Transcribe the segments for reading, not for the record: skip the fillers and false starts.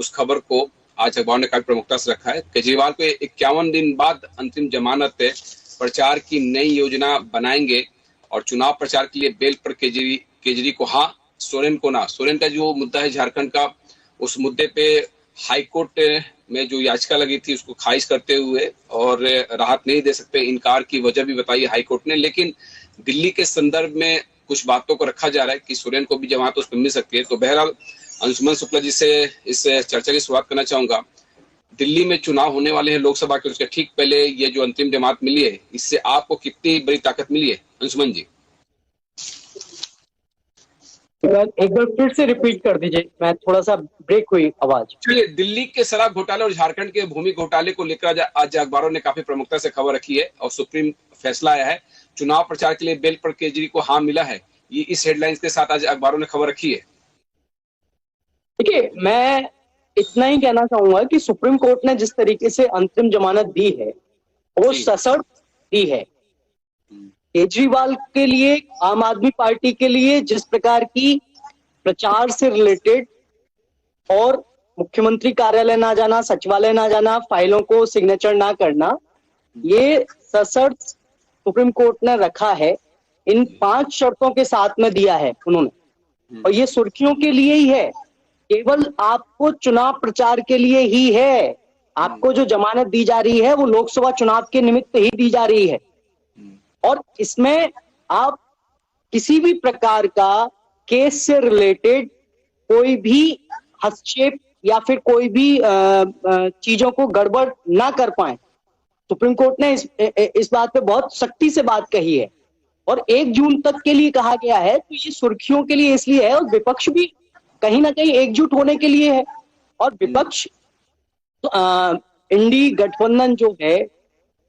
उस खबर को आज अखबार ने काफी प्रमुखता से रखा है। केजरीवाल को 51 दिन बाद अंतरिम जमानत, प्रचार की नई योजना बनाएंगे और चुनाव प्रचार के लिए बेल पर केजरी को हाँ, सोरेन को ना। सोरेन का जो मुद्दा है झारखंड का, उस मुद्दे पे हाईकोर्ट में जो याचिका लगी थी उसको खारिज करते हुए और राहत नहीं दे सकते, इनकार की वजह भी बताई हाईकोर्ट ने। लेकिन दिल्ली के संदर्भ में कुछ बातों को रखा जा रहा है कि सोरेन को भी जमानत उस पर मिल सकती है। तो बहरहाल अंशुमन शुक्ला जी से इस चर्चा की शुरुआत करना चाहूंगा। दिल्ली में चुनाव होने वाले हैं लोकसभा के, उसके ठीक पहले ये जो अंतरिम जमानत मिली है, इससे आपको कितनी बड़ी ताकत मिली है अंशुमन जी? एक बार फिर से रिपीट कर दीजिए, मैं थोड़ा सा ब्रेक हुई आवाज। चलिए, दिल्ली के शराब घोटाले और झारखंड के भूमि घोटाले को लेकर आज अखबारों ने काफी प्रमुखता से खबर रखी है और सुप्रीम फैसला आया है। चुनाव प्रचार के लिए बेल पर केजरी को हाँ मिला है, ये इस हेडलाइंस के साथ आज अखबारों ने खबर रखी है। देखिए, मैं इतना ही कहना चाहूंगा कि सुप्रीम कोर्ट ने जिस तरीके से अंतरिम जमानत दी है वो सशर्त दी है। केजरीवाल के लिए, आम आदमी पार्टी के लिए जिस प्रकार की प्रचार से रिलेटेड और मुख्यमंत्री कार्यालय ना जाना, सचिवालय ना जाना, फाइलों को सिग्नेचर ना करना, ये सशर्त सुप्रीम कोर्ट ने रखा है। इन 5 शर्तों के साथ में दिया है उन्होंने, और ये सुर्खियों के लिए ही है, केवल आपको चुनाव प्रचार के लिए ही है। आपको जो जमानत दी जा रही है वो लोकसभा चुनाव के निमित्त ही दी जा रही है, और इसमें आप किसी भी प्रकार का केस से रिलेटेड कोई भी हस्तक्षेप या फिर कोई भी चीजों को गड़बड़ ना कर पाए। सुप्रीम कोर्ट ने इस बात पे बहुत सख्ती से बात कही है, और 1 जून तक के लिए कहा गया है। तो ये सुर्खियों के लिए इसलिए है, और विपक्ष भी कहीं ना कहीं एकजुट होने के लिए है। और विपक्ष इंडी गठबंधन जो है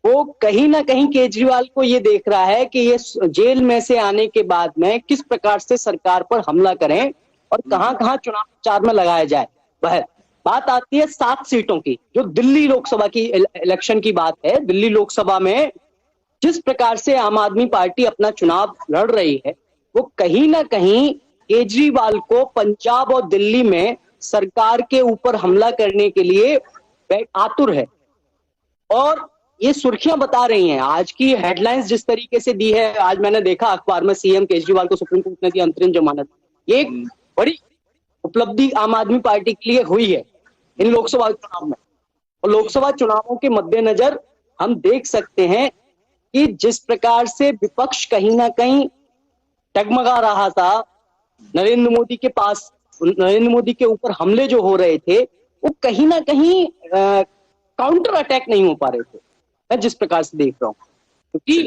वो कहीं ना कहीं केजरीवाल को ये देख रहा है कि ये जेल में से आने के बाद में किस प्रकार से सरकार पर हमला करें और कहां कहां चुनाव प्रचार में लगाया जाए। वह बात आती है 7 सीटों की, जो दिल्ली लोकसभा की इलेक्शन की बात है। दिल्ली लोकसभा में जिस प्रकार से आम आदमी पार्टी अपना चुनाव लड़ रही है, वो कहीं ना कहीं केजरीवाल को पंजाब और दिल्ली में सरकार के ऊपर हमला करने के लिए आतुर है। और ये सुर्खियां बता रही हैं, आज की हेडलाइंस जिस तरीके से दी है, आज मैंने देखा अखबार में सीएम केजरीवाल को सुप्रीम कोर्ट ने दी अंतरिम जमानत। ये एक बड़ी उपलब्धि आम आदमी पार्टी के लिए हुई है इन लोकसभा चुनाव में। और लोकसभा चुनावों के मद्देनजर हम देख सकते हैं कि जिस प्रकार से विपक्ष कहीं ना कहीं डगमगा रहा था, नरेंद्र मोदी के पास, नरेंद्र मोदी के ऊपर हमले जो हो रहे थे वो कहीं ना कहीं काउंटर अटैक नहीं हो पा रहे थे, मैं जिस प्रकार से देख रहा हूं। क्योंकि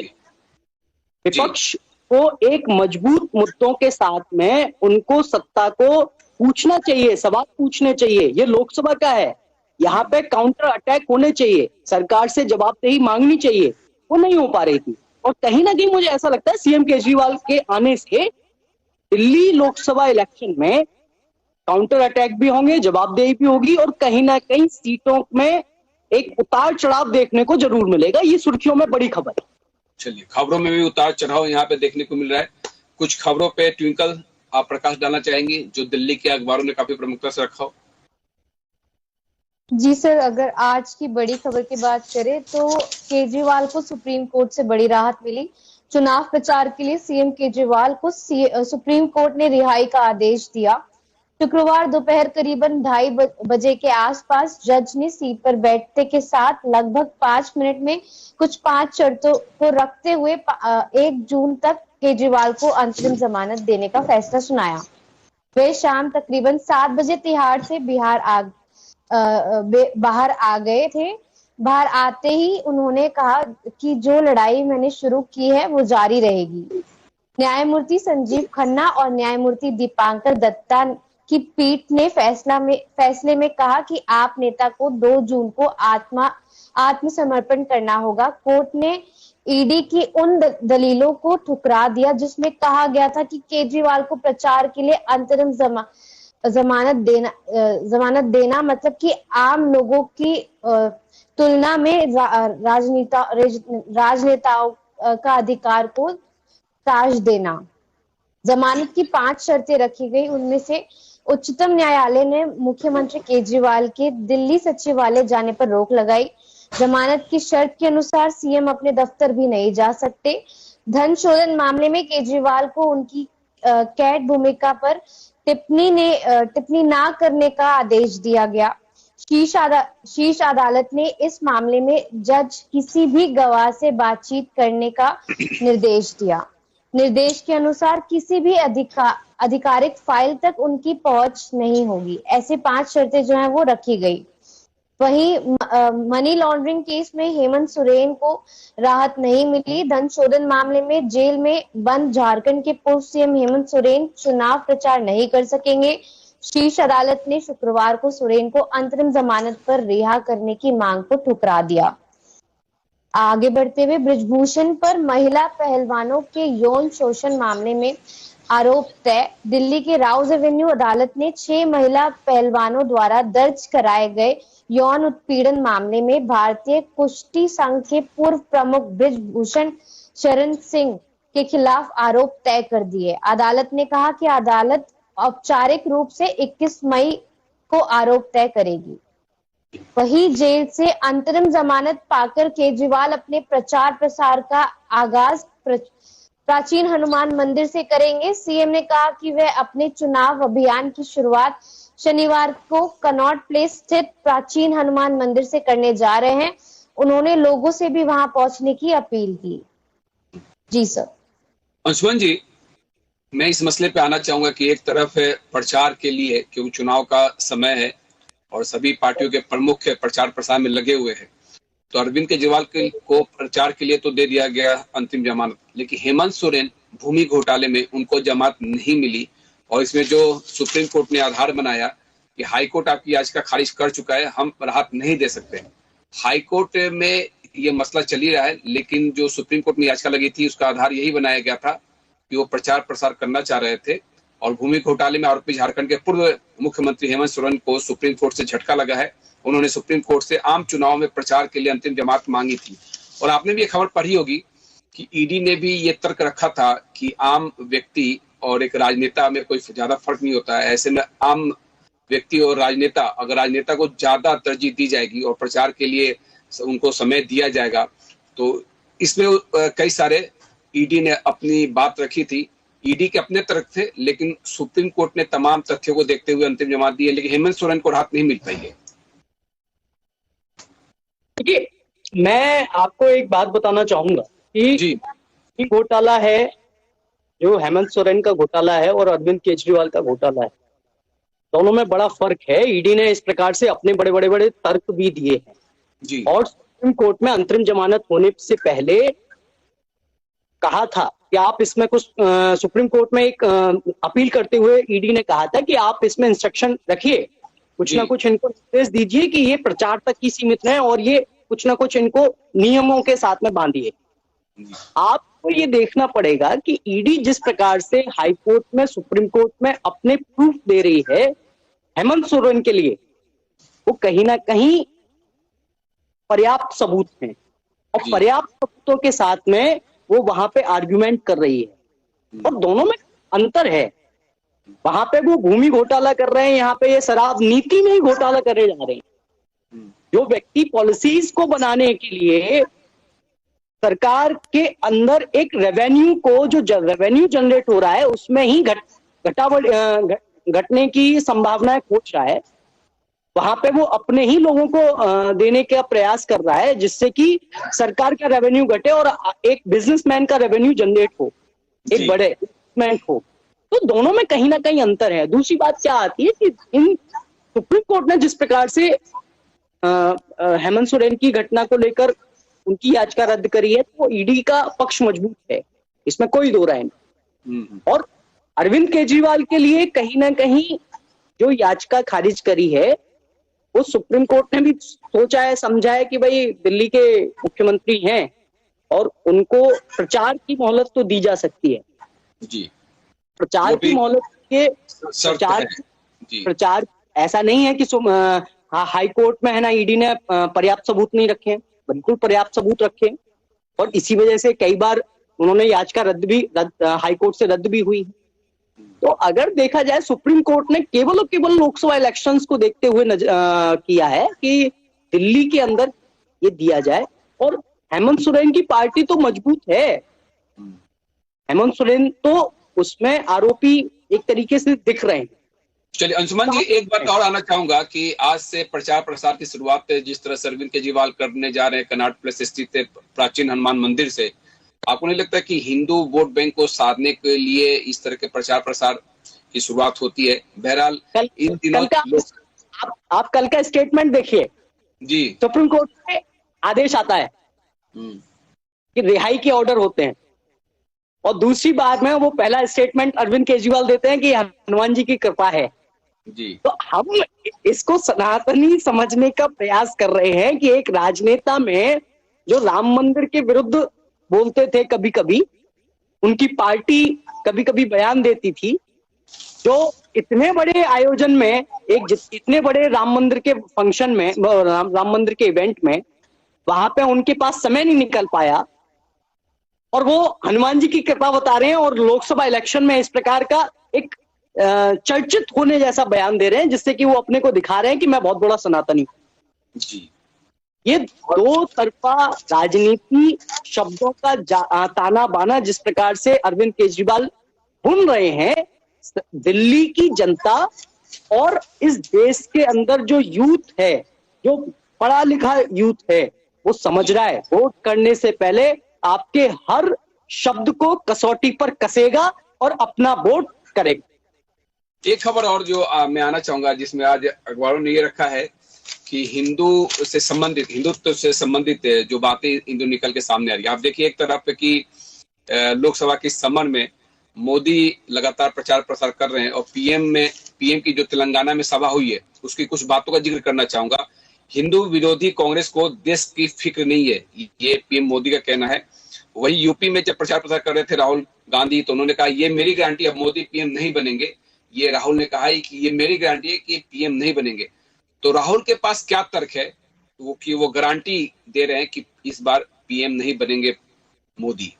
विपक्ष को एक मजबूत मुद्दों के साथ में उनको सत्ता को पूछना चाहिए, सवाल पूछने चाहिए। ये लोकसभा का है, यहाँ पे काउंटर अटैक होने चाहिए, सरकार से जवाबदेही मांगनी चाहिए, वो नहीं हो पा रही थी। और कहीं ना कहीं मुझे ऐसा लगता है सीएम केजरीवाल के आने से दिल्ली लोकसभा इलेक्शन में काउंटर अटैक भी होंगे, जवाबदेही भी होगी, और कहीं ना कहीं सीटों में एक उतार चढ़ाव देखने को जरूर मिलेगा। ये सुर्खियों में बड़ी खबर है। चलिए, खबरों में भी उतार चढ़ाव यहाँ पे देखने को मिल रहा है। कुछ खबरों पे ट्विंकल आप प्रकाश डालना चाहेंगे जो दिल्ली के अखबारों ने काफी प्रमुखता से रखा हो? जी सर, अगर आज की बड़ी खबर की बात करें तो केजरीवाल को सुप्रीम कोर्ट से बड़ी राहत मिली। चुनाव प्रचार के लिए सीएम केजरीवाल को सुप्रीम कोर्ट ने रिहाई का आदेश दिया। शुक्रवार दोपहर करीबन 2:30 बजे के आसपास जज ने सीट पर बैठने के साथ लगभग 5 मिनट में कुछ 5 शर्तों को रखते हुए 1 जून तक केजरीवाल को अंतरिम जमानत देने का फैसला सुनाया। वे शाम तकरीबन 7 बजे तिहाड़ से बाहर आ गए थे। बाहर आते ही उन्होंने कहा कि जो लड़ाई मैंने शुरू की है वो जारी रहेगी। न्यायमूर्ति संजीव खन्ना और न्यायमूर्ति दीपांकर दत्ता की पीठ ने फैसले में कहा कि आप नेता को 2 जून को आत्मसमर्पण करना होगा। कोर्ट ने ईडी की उन दलीलों को ठुकरा दिया जिसमें कहा गया था कि केजरीवाल को प्रचार के लिए अंतरिम जमानत देना मतलब कि आम लोगों की तुलना में राजनेताओं का अधिकार को ताज देना। जमानत की 5 शर्तें रखी गई, उनमें से उच्चतम न्यायालय ने मुख्यमंत्री केजरीवाल के दिल्ली सचिवालय जाने पर रोक लगाई। जमानत की शर्त के अनुसार सीएम अपने दफ्तर भी नहीं जा सकते। धन शोधन मामले में केजरीवाल को उनकी कैट भूमिका पर टिप्पणी ना करने का आदेश दिया गया। शीर्ष अदालत ने इस मामले में जज किसी भी गवाह से बातचीत करने का निर्देश दिया। निर्देश के अनुसार किसी भी आधिकारिक फाइल तक उनकी पहुंच नहीं होगी। ऐसे 5 शर्तें जो हैं वो रखी गई। वहीं मनी लॉन्ड्रिंग केस में हेमंत सोरेन को राहत नहीं मिली। धन शोधन मामले में जेल में बंद झारखंड के पूर्व सीएम हेमंत सोरेन चुनाव प्रचार नहीं कर सकेंगे। शीर्ष अदालत ने शुक्रवार को सोरेन को अंतरिम जमानत पर रिहा करने की मांग को ठुकरा दिया। आगे बढ़ते हुए ब्रिजभूषण पर महिला पहलवानों के यौन शोषण मामले में आरोप तय। दिल्ली के राउज एवेन्यू अदालत ने 6 महिला पहलवानों द्वारा दर्ज कराए गए यौन उत्पीड़न मामले में भारतीय कुश्ती संघ के पूर्व प्रमुख ब्रिजभूषण शरण सिंह के खिलाफ आरोप तय कर दिए। अदालत ने कहा कि अदालत औपचारिक रूप से 21 मई को आरोप तय करेगी। वही जेल से अंतरिम जमानत पाकर केजरीवाल अपने प्रचार प्रसार का आगाज प्राचीन हनुमान मंदिर से करेंगे। सीएम ने कहा कि वे अपने चुनाव अभियान की शुरुआत शनिवार को कनॉट प्लेस स्थित प्राचीन हनुमान मंदिर से करने जा रहे हैं। उन्होंने लोगों से भी वहां पहुंचने की अपील की। जी सर। अंशुमन जी, मैं इस मसले पे आना चाहूंगा कि एक तरफ प्रचार के लिए, क्योंकि चुनाव का समय है और सभी पार्टियों के प्रमुख प्रचार प्रसार में लगे हुए हैं, तो अरविंद केजरीवाल को प्रचार के लिए तो दे दिया गया अंतिम जमानत, लेकिन हेमंत सोरेन भूमि घोटाले में उनको जमानत नहीं मिली। और इसमें जो सुप्रीम कोर्ट ने आधार बनाया कि हाई कोर्ट आपकी याचिका खारिज कर चुका है, हम राहत नहीं दे सकते। हाई कोर्ट में ये मसला चल ही रहा है, लेकिन जो सुप्रीम कोर्ट में याचिका लगी थी उसका आधार यही बनाया गया था कि वो प्रचार प्रसार करना चाह रहे थे। और भूमि घोटाले में आरोपी झारखंड के पूर्व मुख्यमंत्री हेमंत सोरेन को सुप्रीम कोर्ट से झटका लगा है। उन्होंने सुप्रीम कोर्ट से आम चुनाव में प्रचार के लिए अंतिम जमानत मांगी थी। और आपने भी ये खबर पढ़ी होगी कि ईडी ने भी ये तर्क रखा था कि आम व्यक्ति और एक राजनेता में कोई ज्यादा फर्क नहीं होता है। ऐसे में आम व्यक्ति और राजनेता, अगर राजनेता को ज्यादा तरजीह दी जाएगी और प्रचार के लिए उनको समय दिया जाएगा, तो इसमें कई सारे ईडी ने अपनी बात रखी थी। ईडी के अपने तर्क थे, लेकिन सुप्रीम कोर्ट ने तमाम तथ्यों को देखते हुए अंतिम जमानत दी है, लेकिन हेमंत सोरेन को राहत नहीं मिल पाई है। देखिए, मैं आपको एक बात बताना चाहूंगा कि घोटाला है, जो हेमंत सोरेन का घोटाला है और अरविंद केजरीवाल का घोटाला है, दोनों में बड़ा फर्क है। ईडी ने इस प्रकार से अपने बड़े बड़े बड़े तर्क भी दिए हैं जी। और सुप्रीम कोर्ट में अंतरिम जमानत होने से पहले कहा था कि आप इसमें कुछ सुप्रीम कोर्ट में एक अपील करते हुए ईडी ने कहा था कि आप इसमें इंस्ट्रक्शन रखिए, कुछ ना कुछ इनको निर्देश दीजिए कि ये प्रचार तक ही सीमित है और ये कुछ ना कुछ इनको नियमों के साथ में बांधिए। आपको ये देखना पड़ेगा कि ईडी जिस प्रकार से हाई कोर्ट में, सुप्रीम कोर्ट में अपने प्रूफ दे रही है हेमंत सोरेन के लिए, वो कहीं ना कहीं पर्याप्त सबूत हैं और पर्याप्त सबूतों के साथ में वो वहां पे आर्ग्यूमेंट कर रही है और दोनों में अंतर है। वहां पे वो भूमि घोटाला कर रहे हैं, यहाँ पे ये शराब नीति में ही घोटाला करे जा रहे हैं। जो व्यक्ति पॉलिसीज को बनाने के लिए सरकार के अंदर एक रेवेन्यू को, जो रेवेन्यू जनरेट हो रहा है उसमें ही घटने की संभावना खोज रहा है, वहां पे वो अपने ही लोगों को देने का प्रयास कर रहा है जिससे कि सरकार का रेवेन्यू घटे और एक बिजनेसमैन का रेवेन्यू जनरेट हो, एक बड़े इन्वेस्टमेंट हो। तो दोनों में कहीं ना कहीं अंतर है। दूसरी बात क्या आती है कि इन सुप्रीम कोर्ट ने जिस प्रकार से हेमंत सोरेन की घटना को लेकर उनकी याचिका रद्द करी है, तो ईडी का पक्ष मजबूत है, इसमें कोई दो राय नहीं। और अरविंद केजरीवाल के लिए कहीं ना कहीं जो याचिका खारिज करी है, वो सुप्रीम कोर्ट ने भी सोचा है, समझा है कि भाई दिल्ली के मुख्यमंत्री हैं और उनको प्रचार की मोहलत तो दी जा सकती है जी। प्रचार की मोहलत के प्रचार ऐसा नहीं है कि हाई कोर्ट में है ना, ईडी ने पर्याप्त सबूत नहीं रखे, बिल्कुल पर्याप्त सबूत रखे और इसी वजह से कई बार उन्होंने याचिका हाई कोर्ट से रद्द भी हुई। तो अगर देखा जाए सुप्रीम कोर्ट ने केवल और केवल लोकसभा इलेक्शंस को देखते हुए किया है कि दिल्ली के अंदर ये दिया जाए, और हेमंत सोरेन की पार्टी तो मजबूत है। हेमंत सोरेन तो उसमें आरोपी एक तरीके से दिख रहे हैं। चलिए अंशुमन जी, एक बात और आना चाहूंगा कि आज से प्रचार प्रसार की शुरुआत जिस तरह से अरविंद केजरीवाल करने जा रहे हैं कनॉट प्लेस स्थित प्राचीन हनुमान मंदिर से, आपको नहीं लगता कि हिंदू वोट बैंक को साधने के लिए इस तरह के प्रचार प्रसार की शुरुआत होती है? बहरहाल इन दिनों आप कल का स्टेटमेंट देखिए जी, सुप्रीम कोर्ट से आदेश आता है कि रिहाई के ऑर्डर होते हैं, और दूसरी बात में वो पहला स्टेटमेंट अरविंद केजरीवाल देते हैं कि हनुमान जी की कृपा है जी। तो हम इसको सनातनी समझने का प्रयास कर रहे हैं कि एक राजनेता में जो राम मंदिर के विरुद्ध बोलते थे, कभी कभी उनकी पार्टी कभी कभी बयान देती थी, जो इतने बड़े आयोजन में इतने बड़े राम मंदिर के फंक्शन में, राम मंदिर के इवेंट में, वहां पे उनके पास समय नहीं निकल पाया, और वो हनुमान जी की कृपा बता रहे हैं और लोकसभा इलेक्शन में इस प्रकार का एक चर्चित होने जैसा बयान दे रहे हैं, जिससे कि वो अपने को दिखा रहे हैं कि मैं बहुत बड़ा सनातनी हूं जी। ये दो तरफा राजनीति, शब्दों का ताना बाना जिस प्रकार से अरविंद केजरीवाल बुन रहे हैं, दिल्ली की जनता और इस देश के अंदर जो यूथ है, जो पढ़ा लिखा यूथ है, वो समझ रहा है वोट करने से पहले आपके हर शब्द को कसौटी पर कसेगा और अपना वोट करेगा। एक खबर और जो मैं आना चाहूंगा, जिसमें आज अखबारों ने ये रखा है कि हिंदुत्व से संबंधित जो बातें हिंदू निकल के सामने आ रही है। आप देखिए, एक तरफ की लोकसभा के समर में मोदी लगातार प्रचार प्रसार कर रहे हैं, और पीएम की जो तेलंगाना में सभा हुई है उसकी कुछ बातों का जिक्र करना चाहूंगा। हिंदू विरोधी कांग्रेस को देश की फिक्र नहीं है, ये पीएम मोदी का कहना है। वही यूपी में जब प्रचार प्रसार कर रहे थे राहुल गांधी, तो उन्होंने कहा ये मेरी गारंटी, अब मोदी पीएम नहीं बनेंगे। ये राहुल ने कहा है कि ये मेरी गारंटी है कि पीएम नहीं बनेंगे। तो राहुल के पास क्या तर्क है वो गारंटी दे रहे हैं कि इस बार पीएम नहीं बनेंगे मोदी?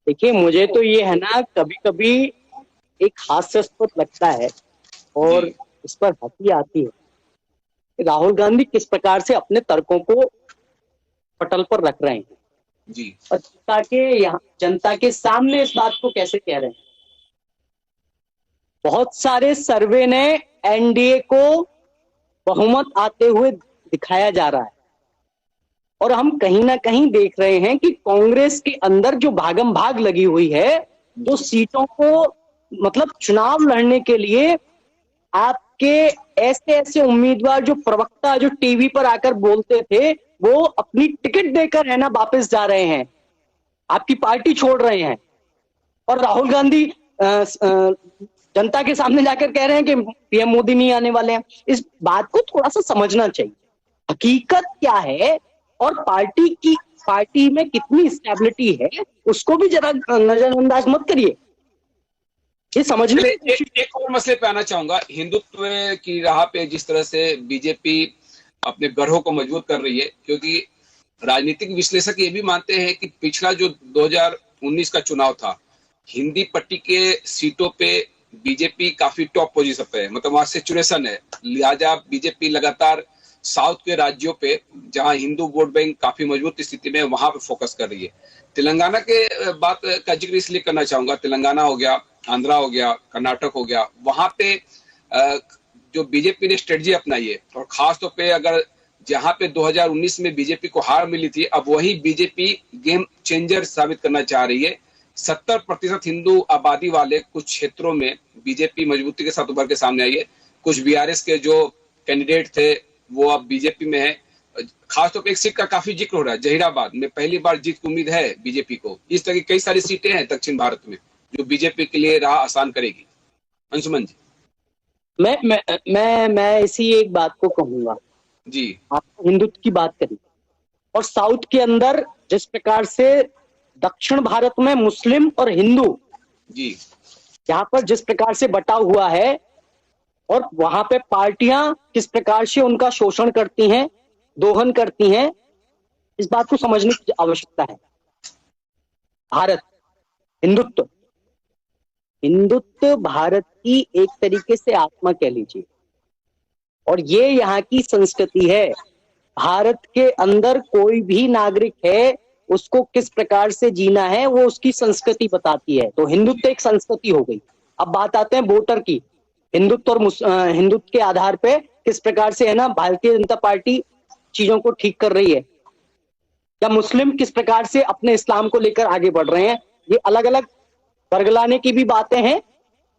देखिए, मुझे तो ये है ना, कभी कभी एक हास्यास्पद लगता है और इस पर हंसी आती है कि राहुल गांधी किस प्रकार से अपने तर्कों को पटल पर रख रहे हैं जी, और जनता के सामने इस बात को कैसे कह रहे हैं। बहुत सारे सर्वे ने एनडीए को बहुमत आते हुए दिखाया जा रहा है, और हम कहीं ना कहीं देख रहे हैं कि कांग्रेस के अंदर जो भागम भाग लगी हुई है, जो सीटों को मतलब चुनाव लड़ने के लिए आपके ऐसे ऐसे उम्मीदवार, जो प्रवक्ता जो टीवी पर आकर बोलते थे, वो अपनी टिकट देकर है ना वापस जा रहे हैं, आपकी पार्टी छोड़ रहे हैं, और राहुल गांधी जनता के सामने जाकर कह रहे हैं कि पीएम मोदी नहीं आने वाले हैं। इस बात को थोड़ा सा समझना चाहिए, हकीकत क्या है और पार्टी में कितनी स्टेबिलिटी है, उसको भी जरा नजरअंदाज मत करिए। ये समझने एक और मसले पे आना चाहूंगा। हिंदुत्व की राह पे जिस तरह से बीजेपी अपने गढ़ों को मजबूत कर रही है, क्योंकि राजनीतिक विश्लेषक ये भी मानते हैं कि पिछला जो 2019 का चुनाव था, हिंदी पट्टी के सीटों पे बीजेपी काफी टॉप पोजीशन पे है, मतलब वहां सैचुरेशन है। लिहाजा बीजेपी लगातार साउथ के राज्यों पे, जहां हिंदू वोट बैंक काफी मजबूत स्थिति में, वहां पे फोकस कर रही है। तेलंगाना के बात का जिक्र इसलिए करना चाहूंगा, तेलंगाना हो गया, आंध्रा हो गया, कर्नाटक हो गया, वहां पे जो बीजेपी ने स्ट्रेटजी अपनाई है, और खासतौर पे अगर जहां पे 2019 में बीजेपी को हार मिली थी, अब वही बीजेपी गेम चेंजर साबित करना चाह रही है। 70% हिंदू आबादी वाले कुछ क्षेत्रों में बीजेपी मजबूती के साथ उभर के सामने आई है। कुछ बीआरएस के जो कैंडिडेट थे वो अब बीजेपी में है। खासतौर पे एक सीट का काफी जिक्र हो रहा है, जहीराबाद में पहली बार जीत की उम्मीद है बीजेपी को। इस तरह की कई सारी सीटें हैं दक्षिण भारत में जो बीजेपी के लिए राह आसान करेगी। अंशुमन जी, मैं इसी एक बात को कहूंगा जी। आप हिंदुत्व की बात करी, और साउथ के अंदर जिस प्रकार से दक्षिण भारत में मुस्लिम और हिंदू जी यहाँ पर जिस प्रकार से बटा हुआ है, और वहां पे पार्टियां किस प्रकार से उनका शोषण करती हैं, दोहन करती हैं, इस बात को समझने की आवश्यकता है। भारत हिंदुत्व हिंदुत्व भारत की एक तरीके से आत्मा कह लीजिए, और ये यहाँ की संस्कृति है। भारत के अंदर कोई भी नागरिक है, उसको किस प्रकार से जीना है वो उसकी संस्कृति बताती है। तो हिंदुत्व एक संस्कृति हो गई। अब बात आते हैं वोटर की। हिंदुत्व और हिंदुत्व के आधार पे किस प्रकार से है ना भारतीय जनता पार्टी चीजों को ठीक कर रही है, या मुस्लिम किस प्रकार से अपने इस्लाम को लेकर आगे बढ़ रहे हैं। ये अलग अलग वर्गलाने की भी बातें हैं,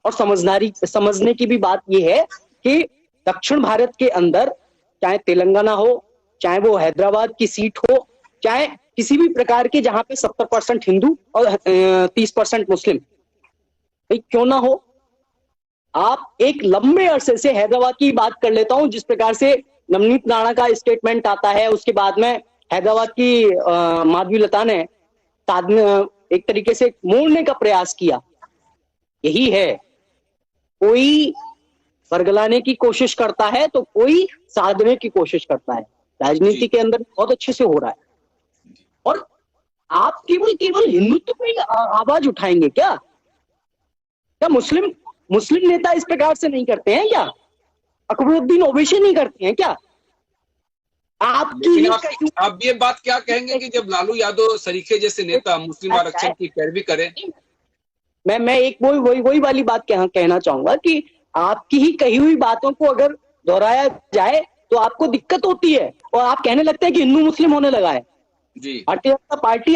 और समझने की भी बात ये है कि दक्षिण भारत के अंदर, चाहे तेलंगाना हो, चाहे वो हैदराबाद की सीट हो, चाहे किसी भी प्रकार के जहां पे 70% हिंदू और 30% मुस्लिम, भाई क्यों ना हो। आप एक लंबे अरसे से, हैदराबाद की बात कर लेता हूं, जिस प्रकार से नवनीत राणा का स्टेटमेंट आता है, उसके बाद में हैदराबाद की माधवीलता ने एक तरीके से मोड़ने का प्रयास किया। यही है, कोई वर्गलाने की कोशिश करता है तो कोई साधने की कोशिश करता है। राजनीति के अंदर बहुत अच्छे से हो रहा है। और आप केवल हिंदुत्व पे आवाज उठाएंगे क्या? मुस्लिम नेता इस प्रकार से नहीं करते हैं क्या? अकबरुद्दीन ओवैसी नहीं करते हैं क्या? आप ये बात क्या कहेंगे कि जब लालू यादव सरीखे जैसे नेता मुस्लिम आरक्षण की पैरवी करें? मैं एक वही वाली बात कहना चाहूंगा कि आपकी ही कही हुई बातों को अगर दोहराया जाए तो आपको दिक्कत होती है, और आप कहने लगते हैं कि हिंदू मुस्लिम होने लगा है। जी, भारतीय जनता पार्टी,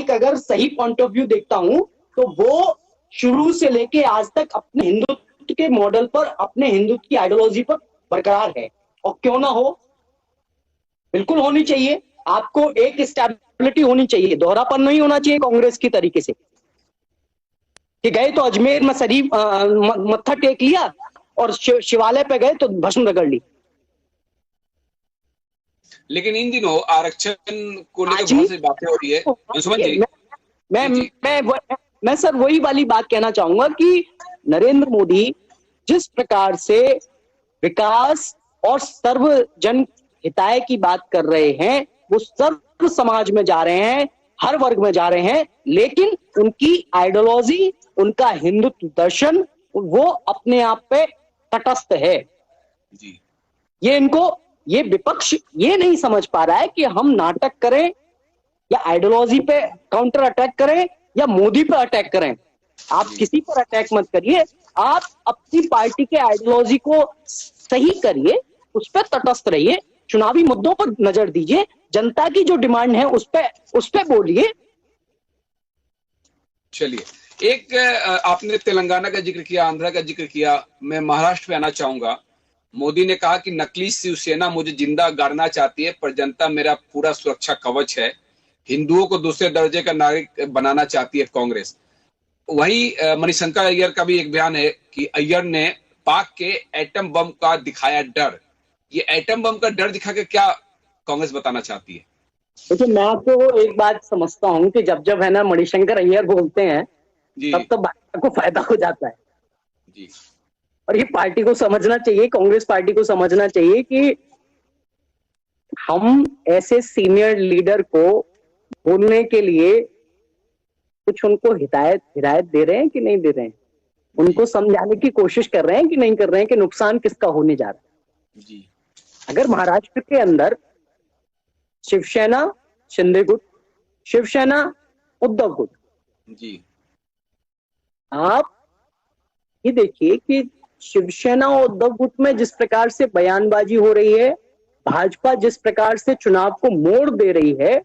अगर सही पॉइंट ऑफ व्यू देखता हूं तो वो शुरू से लेके आज तक अपने हिंदुत्व के मॉडल पर, अपने हिंदुत्व की आइडियोलॉजी पर बरकरार है। और क्यों ना हो, बिल्कुल होनी चाहिए। आपको एक स्टेबिलिटी होनी चाहिए, दोहरापन नहीं होना चाहिए कांग्रेस की तरीके से कि गए तो अजमेर में शरीफ मत्था टेक लिया और शिवालय पे गए तो भस्म रगड़ ली। लेकिन इन दिनों आरक्षण को लेकर बहुत सी बातें हो रही है अंशुमन जी। मैं सर वही वाली बात कहना चाहूंगा कि नरेंद्र मोदी जिस प्रकार से विकास और सर्वजन हिताय की बात कर रहे हैं, वो सर्व समाज में जा रहे हैं, हर वर्ग में जा रहे हैं, लेकिन उनकी आइडियोलॉजी, उनका हिंदुत्व दर्शन वो अपने आप पे तटस्थ है जी। ये विपक्ष ये नहीं समझ पा रहा है कि हम नाटक करें या आइडियोलॉजी पे काउंटर अटैक करें या मोदी पे अटैक करें। आप किसी पर अटैक मत करिए, आप अपनी पार्टी के आइडियोलॉजी को सही करिए, उस पर तटस्थ रहिए, चुनावी मुद्दों पर नजर दीजिए, जनता की जो डिमांड है उस पे बोलिए। चलिए, एक आपने तेलंगाना का जिक्र किया, आंध्र का जिक्र किया, मैं महाराष्ट्र पे आना चाहूंगा। मोदी ने कहा कि नकली शिवसेना मुझे जिंदा गाड़ना चाहती है, पर जनता मेरा पूरा सुरक्षा कवच है। हिंदुओं को दूसरे दर्जे का नागरिक बनाना चाहती है कांग्रेस। वही मणिशंकर अय्यर का भी एक बयान है कि अय्यर ने पाक के एटम बम का दिखाया डर। ये एटम बम का डर दिखा के क्या कांग्रेस बताना चाहती है? देखिए, मैं आपको एक बात समझता हूँ कि जब है ना मणिशंकर अय्यर बोलते हैं तब तो भाजपा को फायदा हो जाता है जी। और ये पार्टी को समझना चाहिए, कांग्रेस पार्टी को समझना चाहिए कि हम ऐसे सीनियर लीडर को बोलने के लिए कुछ उनको हिदायत दे रहे हैं कि नहीं दे रहे हैं, उनको समझाने की कोशिश कर रहे हैं कि नहीं कर रहे हैं कि नुकसान किसका होने जा रहा है जी। अगर महाराष्ट्र के अंदर शिवसेना शिंदे गुट, शिवसेना उद्धव गुट, जी, आप ये देखिए कि शिवसेना और उद्धव गुट में जिस प्रकार से बयानबाजी हो रही है, भाजपा जिस प्रकार से चुनाव को मोड़ दे रही है,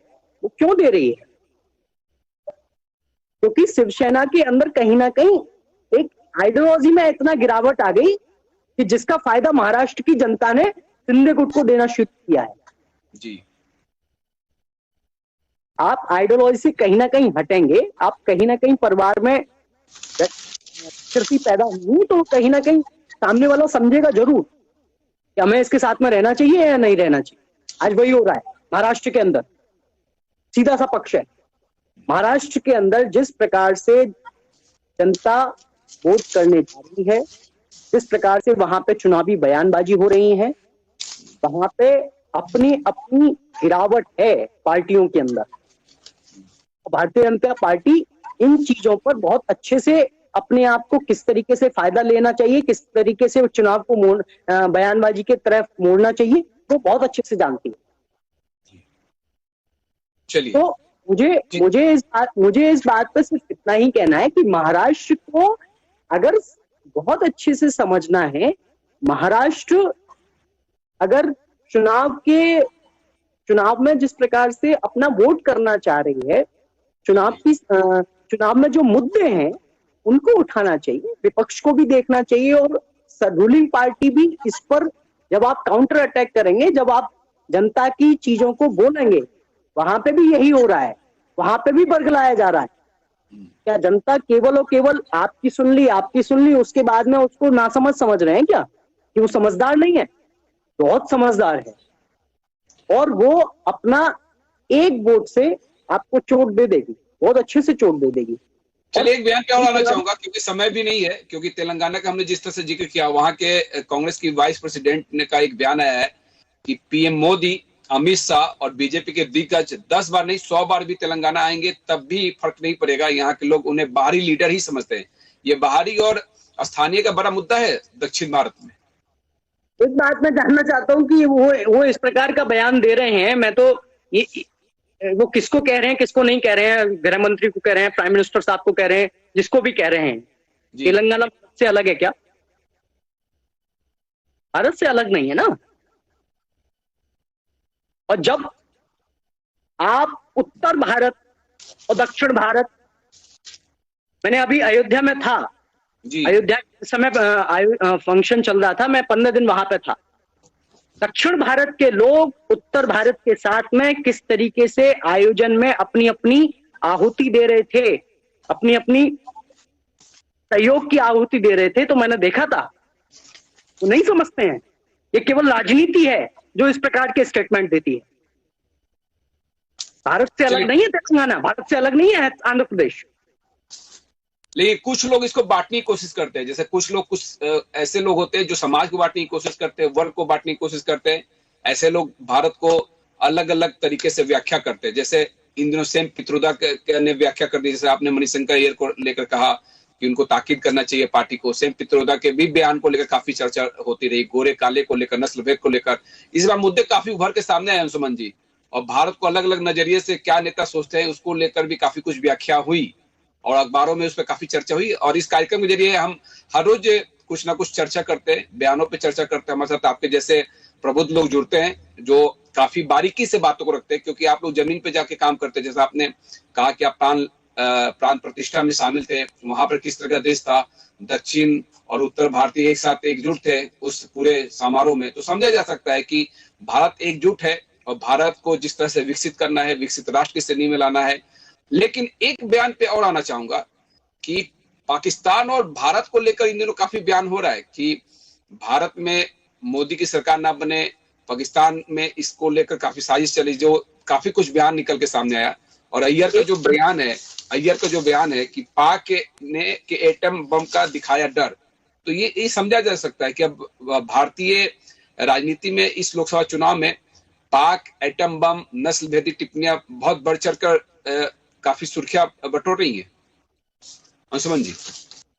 वो क्यों दे रही है? क्योंकि शिवसेना के अंदर कहीं ना कहीं एक आइडियोलॉजी में इतना गिरावट आ गई कि जिसका फायदा महाराष्ट्र की जनता ने शिंदे गुट को देना शुरू किया है। जी। आप आइडियोलॉजी से कहीं ना कहीं हटेंगे, आप कहीं ना कहीं परिवार में पैदा हुई तो कहीं ना कहीं सामने वाला समझेगा जरूर कि हमें इसके साथ में रहना चाहिए या नहीं रहना चाहिए। आज वही हो रहा है महाराष्ट्र के अंदर, सीधा सा पक्ष है। महाराष्ट्र के अंदर जिस प्रकार से जनता वोट करने जा रही है, जिस प्रकार से वहां पे चुनावी बयानबाजी हो रही है, वहां पे अपनी अपनी गिरावट है पार्टियों के अंदर। भारतीय जनता पार्टी इन चीजों पर बहुत अच्छे से अपने आप को किस तरीके से फायदा लेना चाहिए, किस तरीके से चुनाव को बयानबाजी के तरफ मोड़ना चाहिए, वो बहुत अच्छे से जानती है। चलिए, तो मुझे इस बात पर सिर्फ इतना ही कहना है कि महाराष्ट्र को अगर बहुत अच्छे से समझना है, महाराष्ट्र अगर चुनाव में जिस प्रकार से अपना वोट करना चाह रही है, चुनाव में जो मुद्दे हैं उनको उठाना चाहिए, विपक्ष को भी देखना चाहिए और रूलिंग पार्टी भी इस पर, जब आप काउंटर अटैक करेंगे, जब आप जनता की चीजों को बोलेंगे, वहां पे भी यही हो रहा है, वहां पे भी बरगलाया जा रहा है। क्या जनता केवल और केवल आपकी सुन ली उसके बाद में उसको नासमझ समझ रहे हैं क्या, कि वो समझदार नहीं है? बहुत समझदार है, और वो अपना एक वोट से आपको चोट दे देगी, बहुत अच्छे से चोट दे देगी। चलिए, एक बयान पे और आना चाहूंगा क्योंकि समय भी नहीं है, क्योंकि तेलंगाना का हमने जिस तरह से जिक्र किया, वहां के कांग्रेस की वाइस प्रेसिडेंट ने का एक बयान आया है कि पीएम मोदी, अमित शाह और बीजेपी के दिग्गज 10 बार नहीं 100 बार भी तेलंगाना आएंगे तब भी फर्क नहीं पड़ेगा, यहाँ के लोग उन्हें बाहरी लीडर ही समझते हैं। ये बाहरी और स्थानीय का बड़ा मुद्दा है दक्षिण भारत में। इस बात में जानना चाहता हूँ कि वो इस प्रकार का बयान दे रहे हैं, मैं तो वो किसको कह रहे हैं, किसको नहीं कह रहे हैं, गृह मंत्री को कह रहे हैं, प्राइम मिनिस्टर साहब को कह रहे हैं, जिसको भी कह रहे हैं, तेलंगाना से अलग है क्या? भारत से अलग नहीं है ना। और जब आप उत्तर भारत और दक्षिण भारत, मैंने अभी अयोध्या में था, अयोध्या के समय फंक्शन चल रहा था, मैं 15 दिन वहां पे था। दक्षिण भारत के लोग उत्तर भारत के साथ में किस तरीके से आयोजन में अपनी अपनी आहुति दे रहे थे, अपनी अपनी सहयोग की आहुति दे रहे थे, तो मैंने देखा था। वो नहीं समझते हैं, ये केवल राजनीति है जो इस प्रकार के स्टेटमेंट देती है। भारत से अलग नहीं है तेलंगाना, भारत से अलग नहीं है आंध्र प्रदेश। लेकिन कुछ लोग इसको बांटने की कोशिश करते हैं, जैसे कुछ लोग, कुछ ऐसे लोग होते हैं जो समाज को बांटने की कोशिश करते हैं, वर्ग को बांटने की कोशिश करते हैं। ऐसे लोग भारत को अलग अलग तरीके से व्याख्या करते हैं, जैसे इन दिनों सेम पित्रोदा ने व्याख्या कर दी, जैसे आपने मणिशंकर अय्यर को लेकर कहा कि उनको ताकीद करना चाहिए पार्टी को। सेम पित्रोदा के भी बयान को लेकर काफी चर्चा होती रही, गोरे काले को लेकर, नस्ल भेद को लेकर। इस बार मुद्दे काफी उभर के सामने आए अंशुमन जी, और भारत को अलग अलग नजरिए से क्या नेता सोचते हैं उसको लेकर भी काफी कुछ व्याख्या हुई और अखबारों में उस पर काफी चर्चा हुई। और इस कार्यक्रम के जरिए हम हर रोज कुछ ना कुछ चर्चा करते हैं, बयानों पे चर्चा करते हैं। हमारे साथ आपके जैसे प्रबुद्ध लोग जुड़ते हैं जो काफी बारीकी से बातों को रखते हैं, क्योंकि आप लोग जमीन पे जाके काम करते हैं। जैसे आपने कहा कि आप प्राण प्रतिष्ठा में शामिल थे, वहां पर किस तरह का देश था, दक्षिण और उत्तर भारतीय एक साथ एकजुट थे उस पूरे समारोह में, तो समझा जा सकता है कि भारत एकजुट है और भारत को जिस तरह से विकसित करना है, विकसित राष्ट्र की श्रेणी में लाना है। लेकिन एक बयान पे और आना चाहूंगा कि पाकिस्तान और भारत को लेकर इन दिनों काफी बयान हो रहा है कि भारत में मोदी की सरकार ना बने, पाकिस्तान में इसको लेकर काफी साजिश चली, जो काफी कुछ बयान निकल के सामने आया। और अय्यर का जो बयान है कि पाक ने के एटम बम का दिखाया डर, तो ये समझा जा सकता है कि अब भारतीय राजनीति में इस लोकसभा चुनाव में पाक एटम बम, नस्ल भेदी टिप्पणियां बहुत बढ़ चढ़कर काफी सुर्खियां बटोर रही है। अंशुमन जी,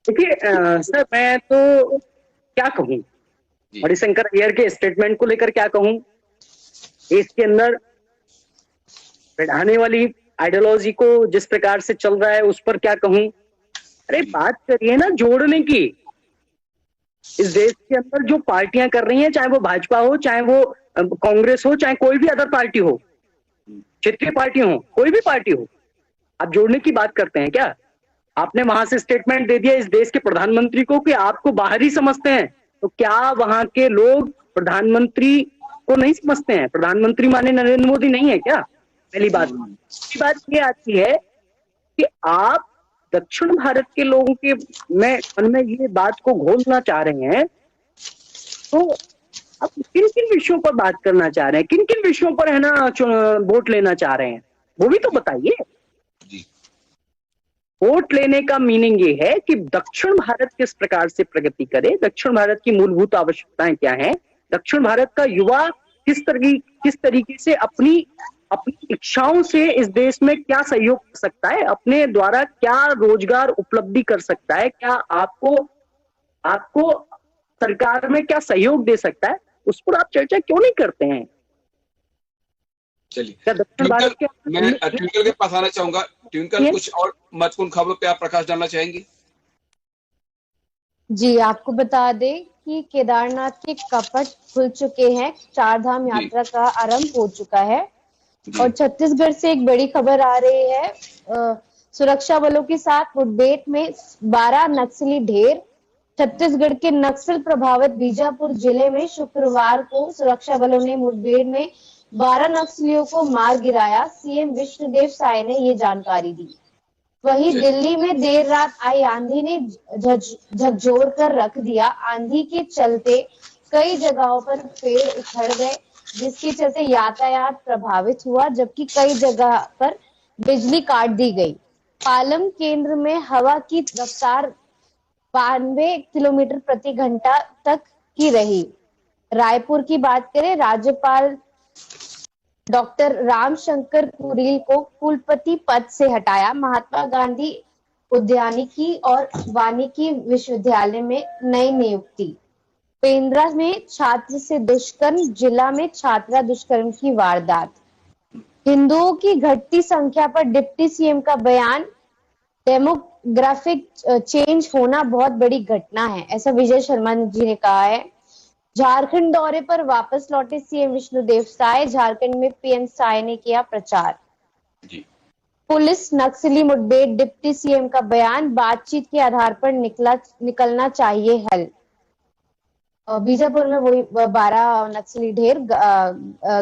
देखिए सर, मैं तो क्या कहूं, मणिशंकर अय्यर के स्टेटमेंट को लेकर क्या कहूं, इसके अंदर बढ़ाने वाली आइडियोलॉजी को जिस प्रकार से चल रहा है उस पर क्या कहूं। अरे बात करिए ना जोड़ने की। इस देश के अंदर जो पार्टियां कर रही हैं, चाहे वो भाजपा हो, चाहे वो कांग्रेस हो, चाहे कोई भी अदर पार्टी हो, क्षेत्रीय पार्टी हो, कोई भी पार्टी हो, आप जोड़ने की बात करते हैं क्या? आपने वहां से स्टेटमेंट दे दिया इस देश के प्रधानमंत्री को कि आपको बाहरी समझते हैं, तो क्या वहां के लोग प्रधानमंत्री को नहीं समझते हैं? प्रधानमंत्री माने नरेंद्र मोदी नहीं है क्या? पहली बात। दूसरी बात ये आती है कि आप दक्षिण भारत के लोगों के मन में ये बात को घोलना चाह रहे हैं, तो आप किन किन विषयों पर बात करना चाह रहे हैं, किन किन विषयों पर है ना वोट लेना चाह रहे हैं, वो भी तो बताइए। वोट लेने का मीनिंग ये है कि दक्षिण भारत किस प्रकार से प्रगति करे, दक्षिण भारत की मूलभूत आवश्यकताएं क्या हैं, दक्षिण भारत का युवा किस तरीके से अपनी अपनी इच्छाओं से इस देश में क्या सहयोग कर सकता है, अपने द्वारा क्या रोजगार उपलब्धि कर सकता है, क्या आपको आपको सरकार में क्या सहयोग दे सकता है, उस पर आप चर्चा क्यों नहीं करते हैं? चलिए, क्या दक्षिण भारत के मैं ट्विंकल के पास आना चाहूंगा। ट्विंकल, कुछ और महत्वपूर्ण खबरों पे आप प्रकाश डालना चाहेंगे? जी, आपको बता दें कि केदारनाथ के कपट खुल चुके हैं, चार धाम यात्रा का आरंभ हो चुका है। और छत्तीसगढ़ से एक बड़ी खबर आ रही है। सुरक्षा बलों के साथ मुठभेड़ में 12 नक्सली ढेर। छत्तीसगढ़ के नक्सल प्रभावित बीजापुर जिले में शुक्रवार को सुरक्षा बलों ने मुठभेड़ में 12 नक्सलियों को मार गिराया। सीएम विष्णुदेव साय ने ये जानकारी दी। वहीं दिल्ली में देर रात आई आंधी ने झकझोर कर रख दिया। आंधी के चलते कई जगहों पर पेड़ उखड़ गए, जिसके चलते यातायात प्रभावित हुआ, जबकि कई जगह पर बिजली काट दी गई। पालम केंद्र में हवा की रफ्तार 92 किलोमीटर प्रति घंटा तक की रही। रायपुर की बात करें, राज्यपाल डॉक्टर रामशंकर कुरील को कुलपति पद से हटाया। महात्मा गांधी उद्यानिकी और वानिकी विश्वविद्यालय में नई नियुक्ति। पेंड्रा में छात्र से दुष्कर्म, जिला में छात्रा दुष्कर्म की वारदात। हिंदुओं की घटती संख्या पर डिप्टी सीएम का बयान, डेमोग्राफिक चेंज होना बहुत बड़ी घटना है, ऐसा विजय शर्मा जी ने कहा है। झारखंड दौरे पर वापस लौटे सीएम विष्णुदेव साय, झारखंड में पीएम साय ने किया प्रचार। जी। पुलिस नक्सली मुठभेड़, डिप्टी सीएम का बयान, बातचीत के आधार पर निकलना चाहिए हल। बीजापुर में वही 12 नक्सली ढेर,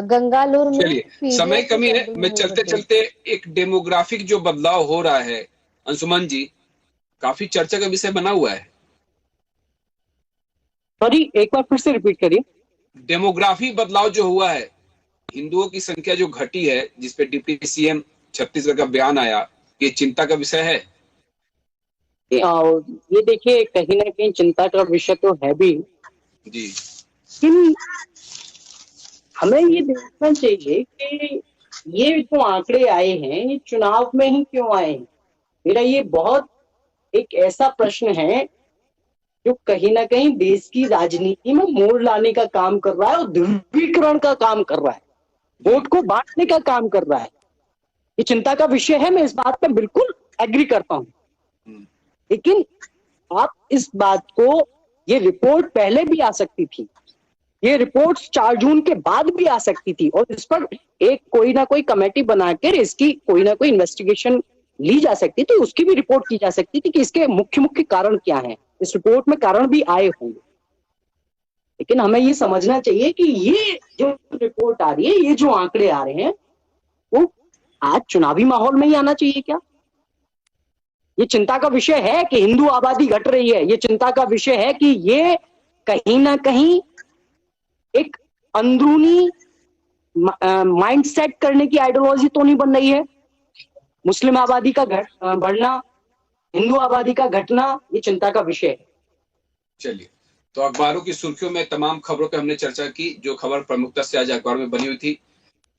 गंगालूर में। चलिए, समय कमी है, मैं चलते चलते एक डेमोग्राफिक जो बदलाव हो रहा है अंशुमन जी, काफी चर्चा का विषय बना हुआ है। सॉरी, एक बार फिर से रिपीट करिए। डेमोग्राफी बदलाव जो हुआ है, हिंदुओं की संख्या जो घटी है, जिसपे डिप्टी सीएम छत्तीसगढ़ का बयान आया, ये चिंता का विषय है। ये देखिए, कहीं ना कहीं चिंता का विषय तो है भी जी, लेकिन हमें ये देखना चाहिए कि ये जो आंकड़े आए हैं, ये चुनाव में ही क्यों आए हैं? मेरा ये बहुत एक ऐसा प्रश्न है जो कहीं ना कहीं देश की राजनीति में मोड़ लाने का काम कर रहा है और ध्रुवीकरण का काम कर रहा है, वोट को बांटने का काम कर रहा है। ये चिंता का विषय है, मैं इस बात पर बिल्कुल एग्री करता हूं। लेकिन आप इस बात को, ये रिपोर्ट पहले भी आ सकती थी, ये रिपोर्ट 4 जून के बाद भी आ सकती थी, और इस पर एक कोई ना कोई कमेटी बनाकर इसकी कोई ना कोई इन्वेस्टिगेशन ली जा सकती थी, उसकी भी रिपोर्ट की जा सकती थी कि इसके मुख्य मुख्य कारण क्या हैं। इस रिपोर्ट में कारण भी आए होंगे, लेकिन हमें ये समझना चाहिए कि ये जो रिपोर्ट आ रही है, ये जो आंकड़े आ रहे हैं, वो आज चुनावी माहौल में ही आना चाहिए क्या? ये चिंता का विषय है कि हिंदू आबादी घट रही है, ये चिंता का विषय है कि ये कहीं ना कहीं एक अंदरूनी माइंड सेट करने की आइडियोलॉजी तो नहीं बन रही है? मुस्लिम आबादी का बढ़ना, हिंदू आबादी का घटना, ये चिंता का विषय है। चलिए, तो अखबारों की सुर्खियों में तमाम खबरों पे हमने चर्चा की, जो खबर प्रमुखता से आज अखबार में बनी हुई थी।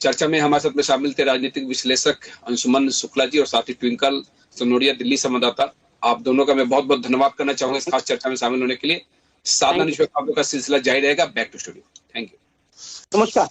चर्चा में हमारे साथ में शामिल थे राजनीतिक विश्लेषक अंशुमन शुक्ला जी और साथी ट्विंकल सोनोरिया, दिल्ली संवाददाता। आप दोनों का मैं बहुत बहुत धन्यवाद करना चाहूंगा इस खास चर्चा में शामिल होने के लिए। साधना न्यूज़पेपर खबरों का सिलसिला जारी रहेगा। Back to studio. Thank you. नमस्कार।